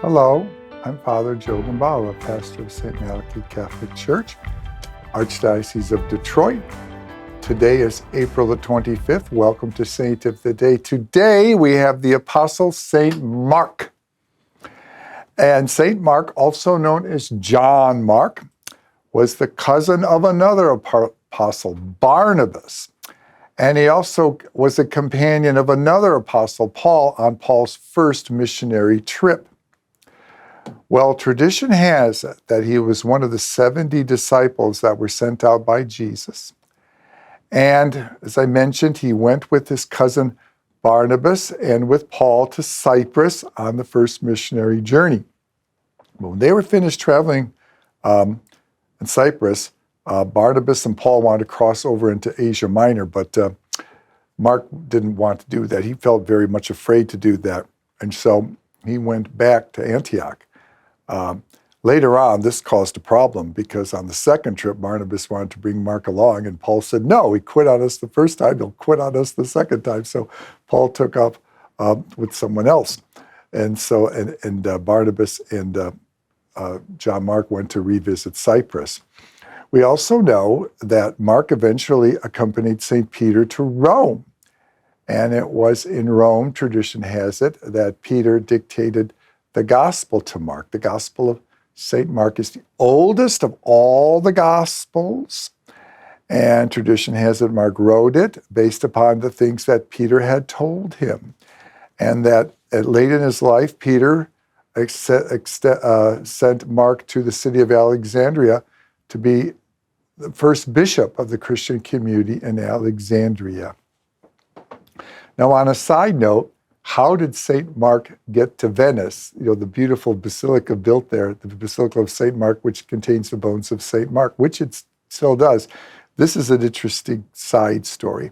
Hello, I'm Father Joe Gambala, pastor of St. Malachy Catholic Church, Archdiocese of Detroit. Today is April the 25th. Welcome to Saint of the Day. Today we have the Apostle St. Mark. And St. Mark, also known as John Mark, was the cousin of another apostle, Barnabas. And he also was a companion of another apostle, Paul, on Paul's first missionary trip. Well, tradition has it that he was one of the 70 disciples that were sent out by Jesus. And as I mentioned, he went with his cousin Barnabas and with Paul to Cyprus on the first missionary journey. When they were finished traveling in Cyprus, Barnabas and Paul wanted to cross over into Asia Minor, but Mark didn't want to do that. He felt very much afraid to do that. And so he went back to Antioch. Later on, this caused a problem because on the second trip, Barnabas wanted to bring Mark along, and Paul said, no, he quit on us the first time, he'll quit on us the second time. So Paul took up with someone else. And so, Barnabas and John Mark went to revisit Cyprus. We also know that Mark eventually accompanied St. Peter to Rome. And it was in Rome, tradition has it, that Peter dictated the Gospel to Mark. The Gospel of St. Mark is the oldest of all the Gospels. And tradition has it Mark wrote it based upon the things that Peter had told him. And that late in his life, Peter sent Mark to the city of Alexandria to be the first bishop of the Christian community in Alexandria. Now, on a side note, how did St. Mark get to Venice? You know, the beautiful basilica built there, the Basilica of St. Mark, which contains the bones of St. Mark, which it still does. This is an interesting side story.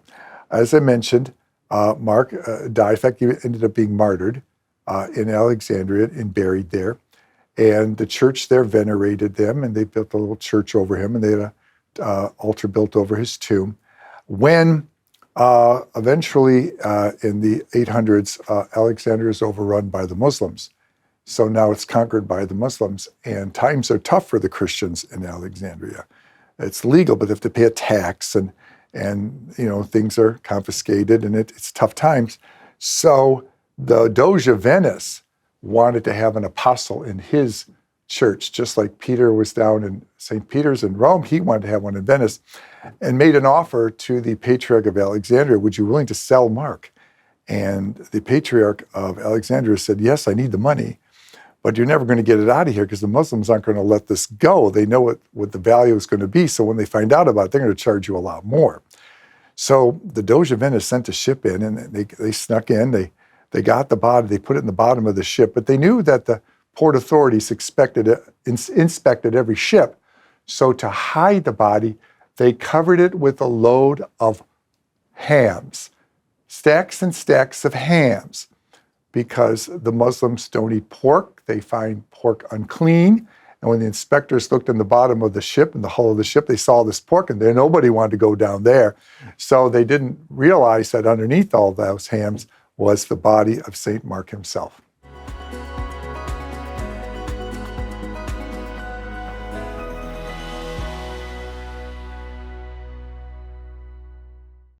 As I mentioned, Mark died. In fact, he ended up being martyred in Alexandria and buried there. And the church there venerated them, and they built a little church over him, and they had an altar built over his tomb. When eventually, in the 800s, Alexandria is overrun by the Muslims. So now it's conquered by the Muslims, and times are tough for the Christians in Alexandria. It's legal, but they have to pay a tax, and you know, things are confiscated, and it's tough times. So the Doge of Venice wanted to have an apostle in his church, just like Peter was down in St. Peter's in Rome. He wanted to have one in Venice, and made an offer to the Patriarch of Alexandria, would you be willing to sell Mark? And the Patriarch of Alexandria said, yes, I need the money, but you're never going to get it out of here because the Muslims aren't going to let this go. They know what the value is going to be, so when they find out about it, they're going to charge you a lot more. So the Doge of Venice sent a ship in, and they snuck in, they got the body, they put it in the bottom of the ship, but they knew that the port authorities inspected every ship, so to hide the body, they covered it with a load of hams, stacks and stacks of hams, because the Muslims don't eat pork. They find pork unclean. And when the inspectors looked in the bottom of the ship, in the hull of the ship, they saw this pork in there. Nobody wanted to go down there. So they didn't realize that underneath all those hams was the body of St. Mark himself.